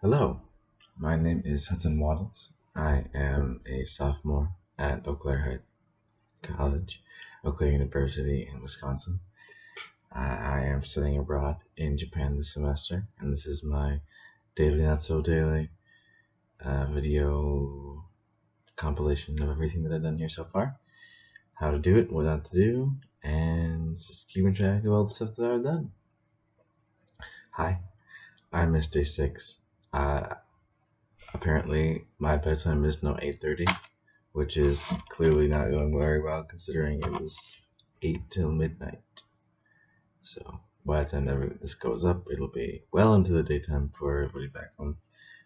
Hello, my name is Hudson Waddles. I am a sophomore at Eau Claire College, Eau Claire University in Wisconsin. I am studying abroad in Japan this semester, and this is my daily, not so daily video compilation of everything that I've done here so far. How to do it, what not to do, and just keeping track of all the stuff that I've done. Hi, I missed day 6. Uh, Apparently, my bedtime is now 8:30, which is clearly not going very well considering it was 8 till midnight. So by the time this goes up, it'll be well into the daytime for everybody back home.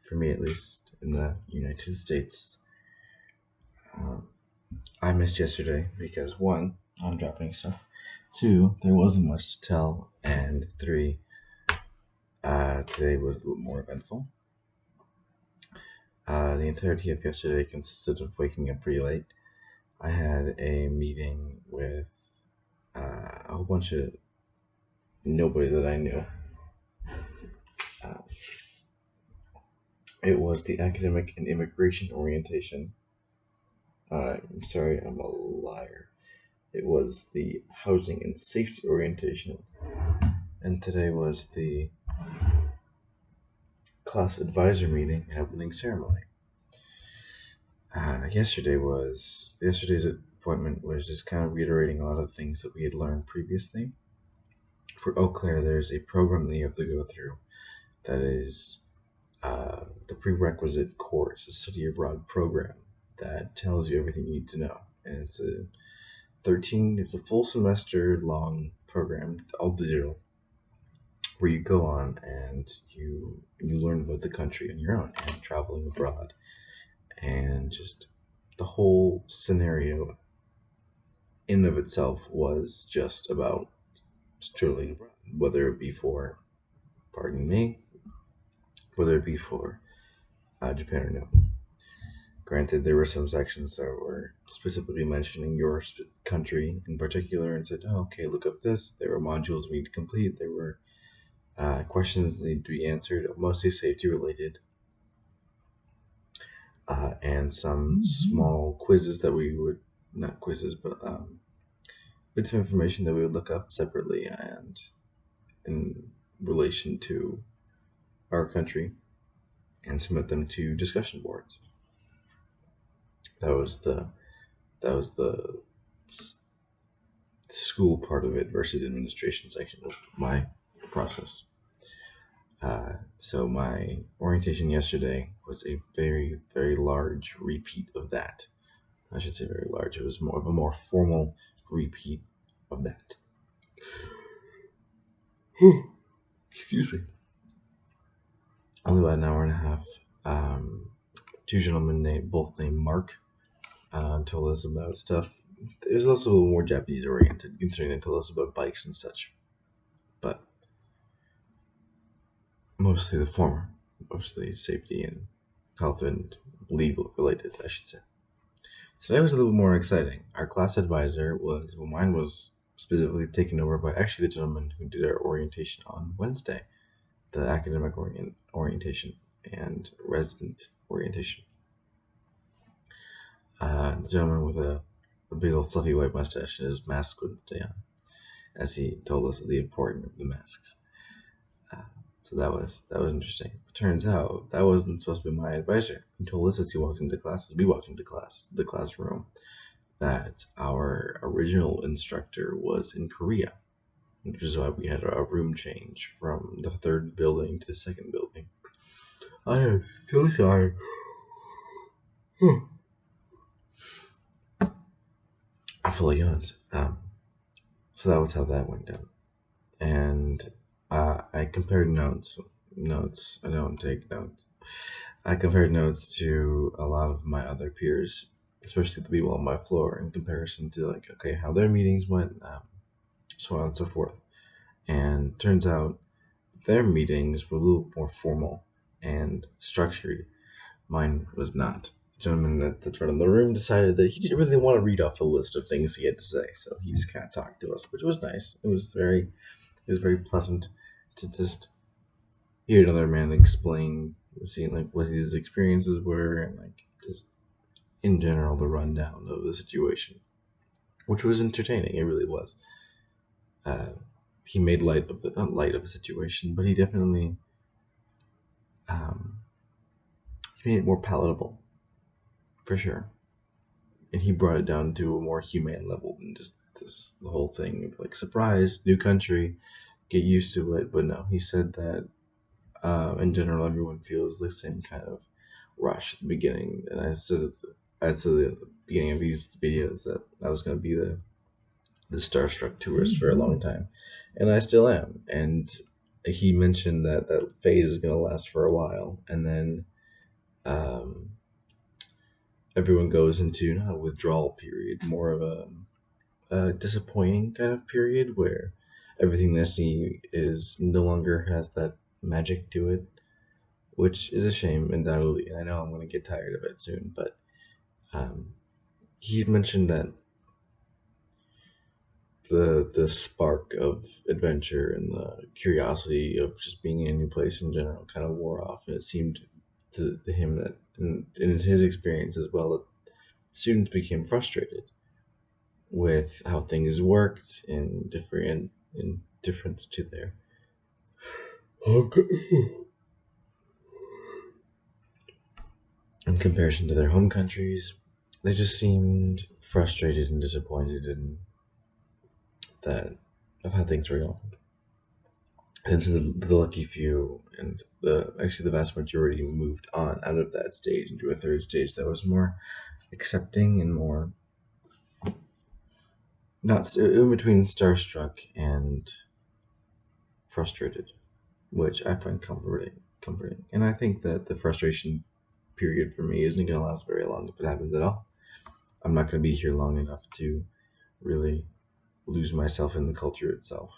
For me, at least, in the United States. Um, I missed yesterday because one, I'm dropping stuff. Two, there wasn't much to tell. And three, today was a little more eventful. The entirety of yesterday consisted of waking up pretty late. I had a meeting with a whole bunch of nobody that I knew. Uh, it was the academic and immigration orientation. I'm sorry, I'm a liar. It was the housing and safety orientation. And today was the class advisor meeting and opening ceremony. Yesterday's appointment was just kind of reiterating a lot of things that we had learned previously. For Eau Claire, there's a program that you have to go through that is the prerequisite course, a study abroad program that tells you everything you need to know. And it's a full semester long program, all digital, where you go on and you learn about the country on your own and traveling abroad and just the whole scenario in of itself was just about traveling abroad, whether it be for, pardon me, whether it be for Japan or no. Granted, there were some sections that were specifically mentioning your country in particular and said, oh, okay, look up this. There were modules we need to complete. There were questions that need to be answered, mostly safety related, and some small quizzes that we would, not quizzes, but bits of information that we would look up separately and in relation to our country and submit them to discussion boards. That was the school part of it versus the administration section of my process. So my orientation yesterday was a very, very large repeat of that. I should say very large. It was more of a more formal repeat of that. Excuse me. Only about an hour and a half. Two gentlemen both named Mark, told us about stuff. It was also a little more Japanese oriented, considering they told us about bikes and such. But mostly the former, mostly safety and health and legal related, I should say. Today was a little more exciting. Our class advisor mine was specifically taken over by actually the gentleman who did our orientation on Wednesday, the academic orientation and resident orientation. The gentleman with a big old fluffy white mustache and his mask wouldn't stay on, as he told us the importance of the masks. So that was interesting. It turns out that wasn't supposed to be my advisor. He told us as we walked into the classroom, that our original instructor was in Korea, which is why we had a room change from the third building to the second building. I am so sorry. I fully yawns. So that was how that went down. And I compared notes. Notes. I don't take notes. I compared notes to a lot of my other peers, especially the people on my floor, in comparison to like, okay, how their meetings went, so on and so forth. And turns out their meetings were a little more formal and structured. Mine was not. The gentleman that's running the room decided that he didn't really want to read off the list of things he had to say, so he just kind of talked to us, which was nice. It was very pleasant to just hear another man explain seeing like what his experiences were, and like just in general the rundown of the situation, which was entertaining. It really was. Uh, he made light of the not light of the situation, but he definitely um, he made it more palatable for sure, and he brought it down to a more humane level than just this the whole thing of like surprise, new country, get used to it. But no, he said that in general everyone feels the same kind of rush at the beginning, and I said at the beginning of these videos that I was going to be the starstruck tourist for a long time, and I still am. And he mentioned that that phase is going to last for a while, and then um, everyone goes into not a withdrawal period, more of a disappointing kind of period where everything they see is no longer has that magic to it, which is a shame, undoubtedly. And I know I'm going to get tired of it soon, but um, he mentioned that the spark of adventure and the curiosity of just being in a new place in general kind of wore off, and it seemed to him that in his experience as well that students became frustrated with how things worked in different in difference to their in comparison to their home countries. They just seemed frustrated and disappointed in that of how things were going. And so the lucky few and the vast majority moved on out of that stage into a third stage that was more accepting and more not in between starstruck and frustrated, which I find comforting. And I think that the frustration period for me isn't going to last very long if it happens at all. I'm not going to be here long enough to really lose myself in the culture itself,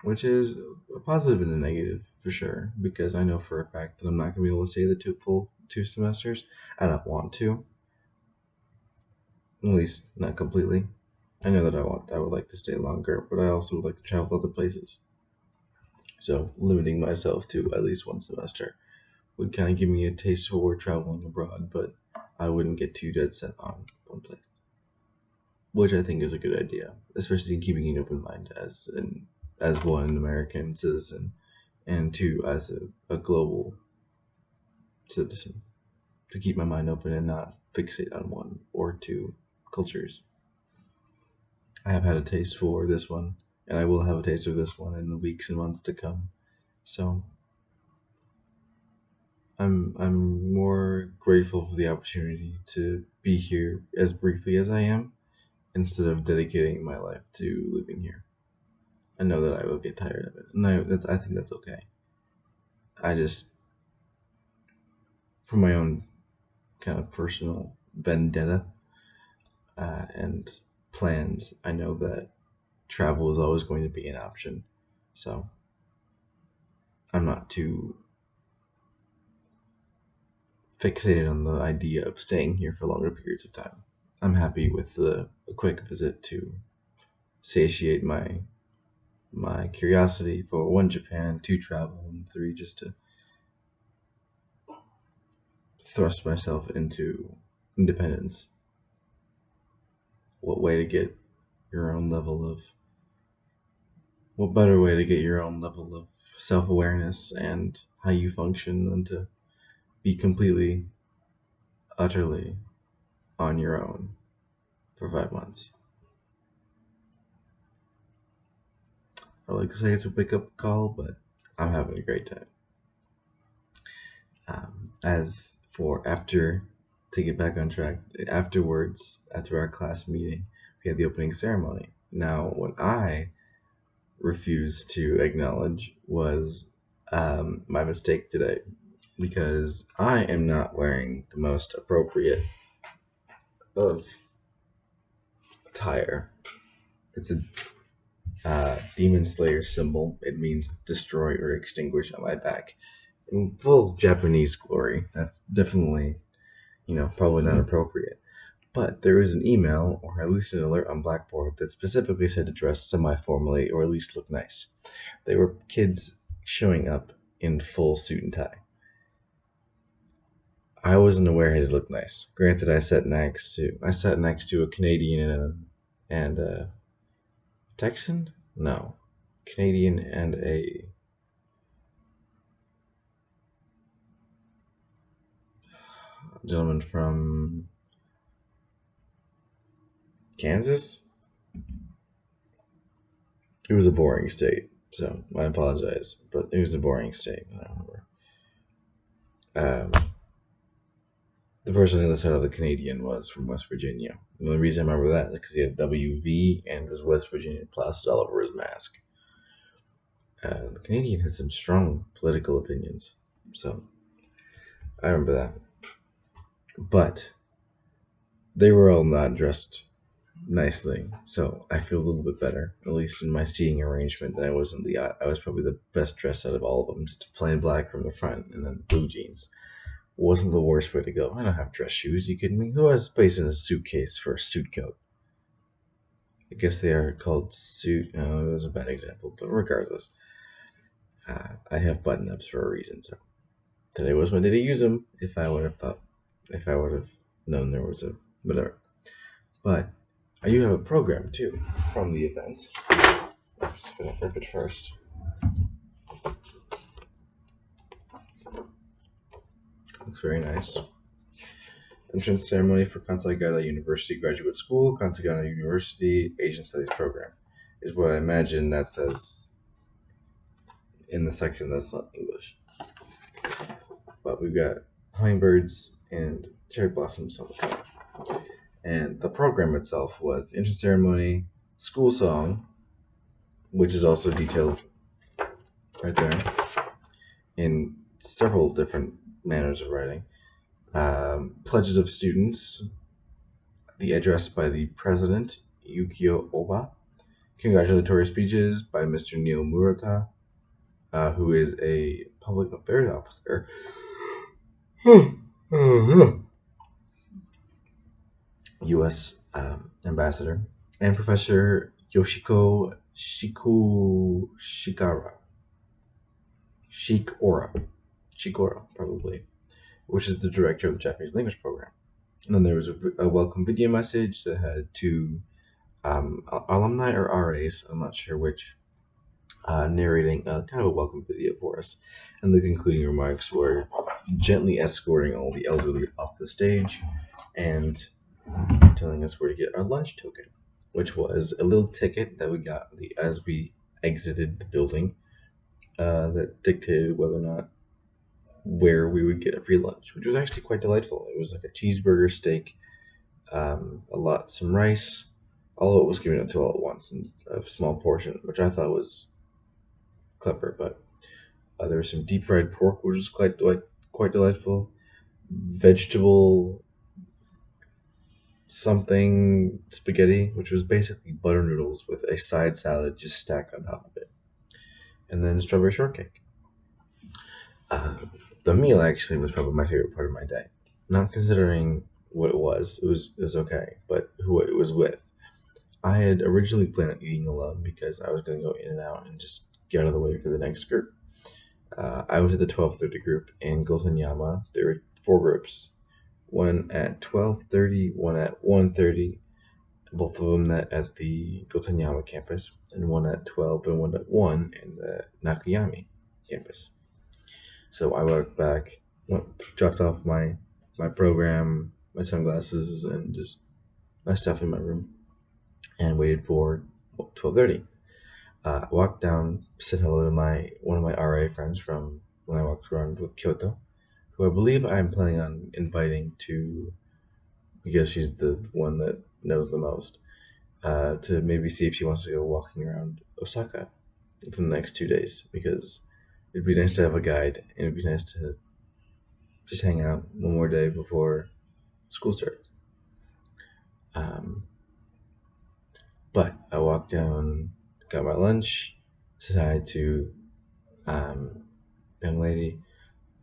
which is a positive and a negative for sure, because I know for a fact that I'm not going to be able to stay the full 2 semesters. I don't want to, at least not completely. I know that I would like to stay longer, but I also would like to travel other places. So limiting myself to at least 1 semester would kind of give me a taste for traveling abroad, but I wouldn't get too dead set on one place, which I think is a good idea, especially in keeping an open mind as one American citizen, and two as a global citizen, to keep my mind open and not fixate on one or two cultures. I have had a taste for this one, and I will have a taste of this one in the weeks and months to come. So I'm more grateful for the opportunity to be here as briefly as I am, instead of dedicating my life to living here. I know that I will get tired of it, and I think that's okay. I just, for my own kind of personal vendetta and plans, I know that travel is always going to be an option. So I'm not too fixated on the idea of staying here for longer periods of time. I'm happy with a quick visit to satiate my curiosity for one, Japan, two, travel, and three, just to thrust myself into independence. What way to get your own level of what better way to get your own level of self-awareness and how you function than to be completely, utterly on your own for 5 months. I like to say it's a wake-up call, but I'm having a great time. As for after, to get back on track, afterwards, after our class meeting, we had the opening ceremony. Now, what I refused to acknowledge was my mistake today, because I am not wearing the most appropriate of attire. It's a Demon Slayer symbol. It means destroy or extinguish on my back. In full Japanese glory. That's definitely, probably not appropriate. But there was an email, or at least an alert on Blackboard, that specifically said to dress semi formally or at least look nice. They were kids showing up in full suit and tie. I wasn't aware he looked nice. Granted, I sat next to a Canadian and a Texan. No, Canadian and a gentleman from Kansas. It was a boring state, so I apologize, but it was a boring state. I remember. The person on the other side of the Canadian was from West Virginia. The only reason I remember that is because he had WV and was West Virginia plastered all over his mask. The Canadian had some strong political opinions, so I remember that. But they were all not dressed nicely, so I feel a little bit better, at least in my seating arrangement. That I was probably the best dressed out of all of them, just plain black from the front and then blue jeans. Wasn't the worst way to go. I don't have dress shoes. You kidding me? Who has space in a suitcase for a suit coat? I guess they are called suit. No, it was a bad example, but regardless, I have button ups for a reason. So today was my day to use them. If I would have known there was a whatever. But I do have a program too from the event. I'm just gonna rip it first. Looks very nice. Entrance ceremony for Kansai University Graduate School, Kansai University Asian Studies Program, is what I imagine that says in the section that's not English. But we've got hummingbirds and cherry blossoms on the top. And the program itself was the entrance ceremony, school song, which is also detailed right there in several different manners of writing. Pledges of students, the address by the president, Yukio Oba, congratulatory speeches by Mr. Neil Murata, who is a public affairs officer. U.S. Ambassador, and Professor Yoshiko Shikora, probably, which is the director of the Japanese language program. And then there was a welcome video message that had two alumni or RAs, I'm not sure which, narrating kind of a welcome video for us. And the concluding remarks were gently escorting all the elderly off the stage and telling us where to get our lunch token, which was a little ticket that we got as we exited the building that dictated whether or not where we would get a free lunch, which was actually quite delightful. It was like a cheeseburger, steak, some rice. All of it was given to all at once in a small portion, which I thought was clever. But there was some deep fried pork, which was quite delightful. Vegetable something spaghetti, which was basically butter noodles with a side salad just stacked on top of it, and then strawberry shortcake. The meal actually was probably my favorite part of my day. Not considering what it was okay, but who it was with. I had originally planned on eating alone because I was going to go in and out and just get out of the way for the next group. I was at the 12:30 group in Gotanyama. There were 4 groups, one at 12:30, one at 1:30, both of them at the Gotanyama campus, and one at 12 and one at 1 in the Nakayami campus. So I walked back, dropped off my program, my sunglasses, and just my stuff in my room, and waited for 12:30. Walked down, said hello to one of my RA friends from when I walked around with Kyoto, who I believe I'm planning on inviting to, because she's the one that knows the most, to maybe see if she wants to go walking around Osaka within the next 2 days, because it'd be nice to have a guide, and it'd be nice to just hang out one more day before school starts. But I walked down, got my lunch, said hi to young lady,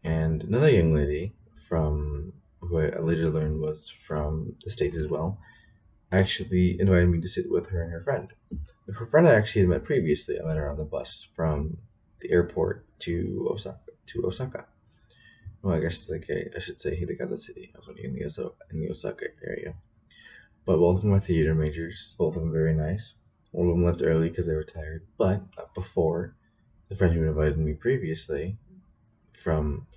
and another young lady from who I later learned was from the States as well, actually invited me to sit with her and her friend. Her friend I actually had met previously. I met her on the bus from the airport to Osaka, to Osaka. Well, I guess I should say Hidegata City. I was only in the Osaka area. But both of them are theater majors. Both of them very nice. One of them left early because they were tired. But before, the friend who invited me previously from,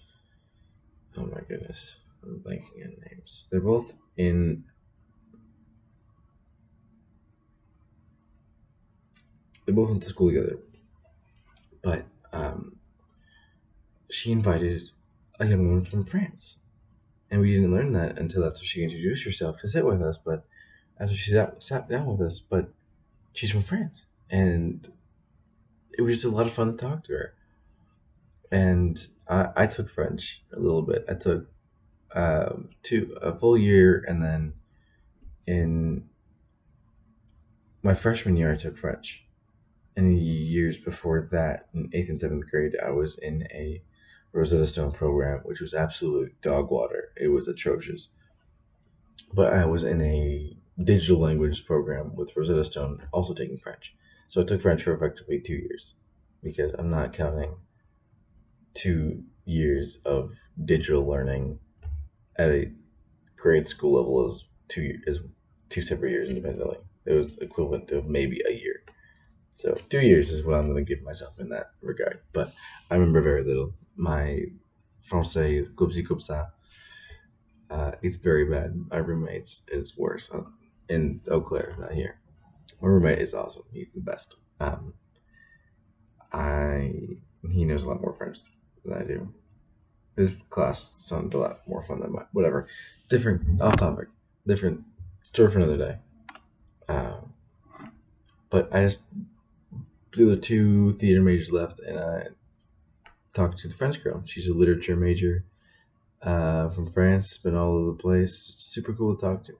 oh my goodness, I'm blanking on names. They're both in, they both went to school together. But she invited a young woman from France. And we didn't learn that until after she introduced herself to sit with us. But after she sat down with us, but she's from France. And it was just a lot of fun to talk to her. And I took French a little bit. I took a full year, and then in my freshman year, I took French. And the years before that, in 8th and 7th grade, I was in a Rosetta Stone program, which was absolute dog water. It was atrocious. But I was in a digital language program with Rosetta Stone, also taking French. So I took French for effectively 2 years because I'm not counting 2 years of digital learning at a grade school level as two separate years independently. It was equivalent to maybe a year. So 2 years is what I'm going to give myself in that regard. But I remember very little. My français, comme ci, comme ça, it's very bad. My roommate's is worse. In Eau Claire, not here. My roommate is awesome. He's the best. I He knows a lot more French than I do. His class sounded a lot more fun than mine. Whatever. Different off topic. Different story for another day. But I just the other two theater majors left, and I talked to the French girl. She's a literature major from France, been all over the place. It's super cool to talk to.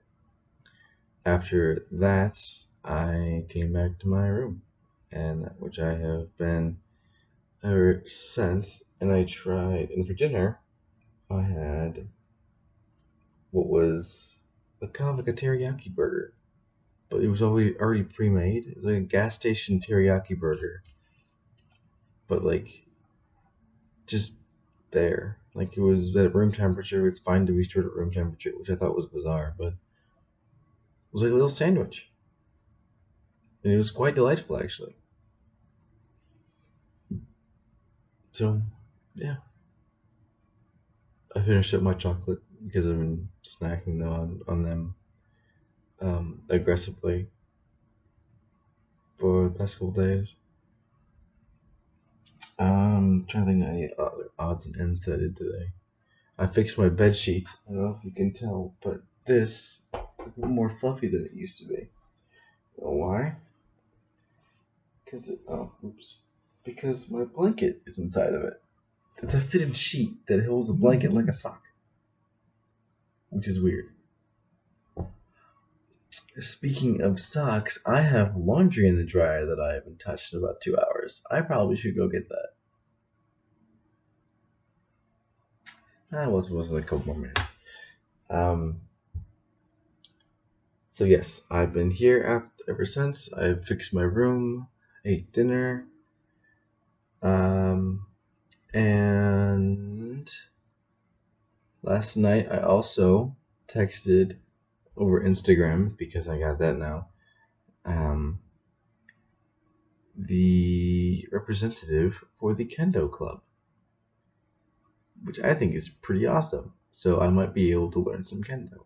After that, I came back to my room, and which I have been ever since. And I tried, and for dinner, I had what was kind of like a teriyaki burger, but it was already pre-made. It was like a gas station teriyaki burger, but like just there. Like it was at room temperature. It's fine to be stored at room temperature, which I thought was bizarre, but it was like a little sandwich, and it was quite delightful actually. So, yeah, I finished up my chocolate because I've been snacking though on them aggressively for the past couple days. I'm trying to think of any other odds and ends that I did today. I fixed my bed sheets. I don't know if you can tell, but this is a little more fluffy than it used to be. You know why? Because my blanket is inside of it. It's a fitted sheet that holds the blanket like a sock, which is weird. Speaking of socks, I have laundry in the dryer that I haven't touched in about 2 hours. I probably should go get that. That was like a couple more minutes. So yes, I've been here ever since. I've fixed my room, ate dinner, and last night I also texted over Instagram because I got that now. The representative for the Kendo Club, which I think is pretty awesome. So I might be able to learn some Kendo.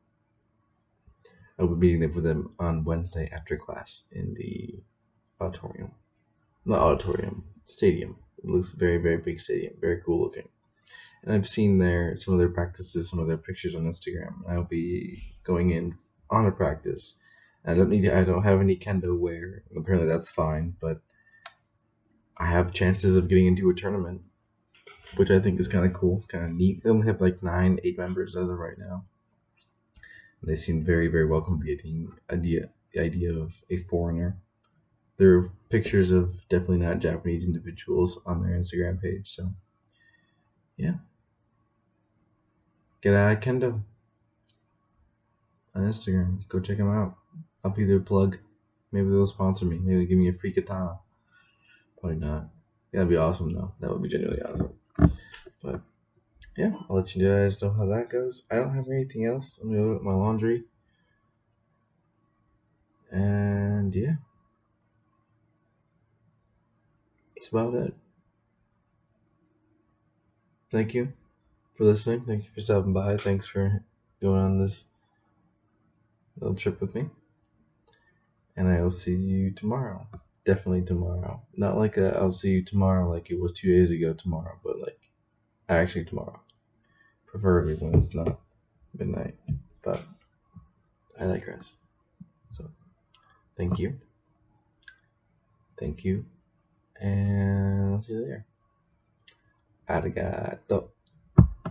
I'll be meeting them with them on Wednesday after class in the auditorium. Not auditorium, stadium. It looks very, very big stadium, very cool looking. And I've seen some of their practices, some of their pictures on Instagram. I'll be going in on a practice. I don't have any kendo wear. Apparently that's fine, but I have chances of getting into a tournament, which I think is kind of cool, kind of neat. They only have like 8 members as of right now. And they seem very, very welcome to the idea of a foreigner. There are pictures of definitely not Japanese individuals on their Instagram page, so yeah. Get Kendo on Instagram. Go check them out. I'll be their plug. Maybe they'll sponsor me. Maybe give me a free katana. Probably not. That'd be awesome though. That would be genuinely awesome. But yeah, I'll let you guys know how that goes. I don't have anything else. I'm gonna do my laundry. And yeah, that's about it. Thank you for listening. Thank you for stopping by. Thanks for going on this little trip with me. And I will see you tomorrow. Definitely tomorrow. Not like I'll see you tomorrow like it was 2 days ago tomorrow, but like actually tomorrow. Preferably when it's not midnight. But I like rest. So thank you. Thank you. And I'll see you later. Arigato.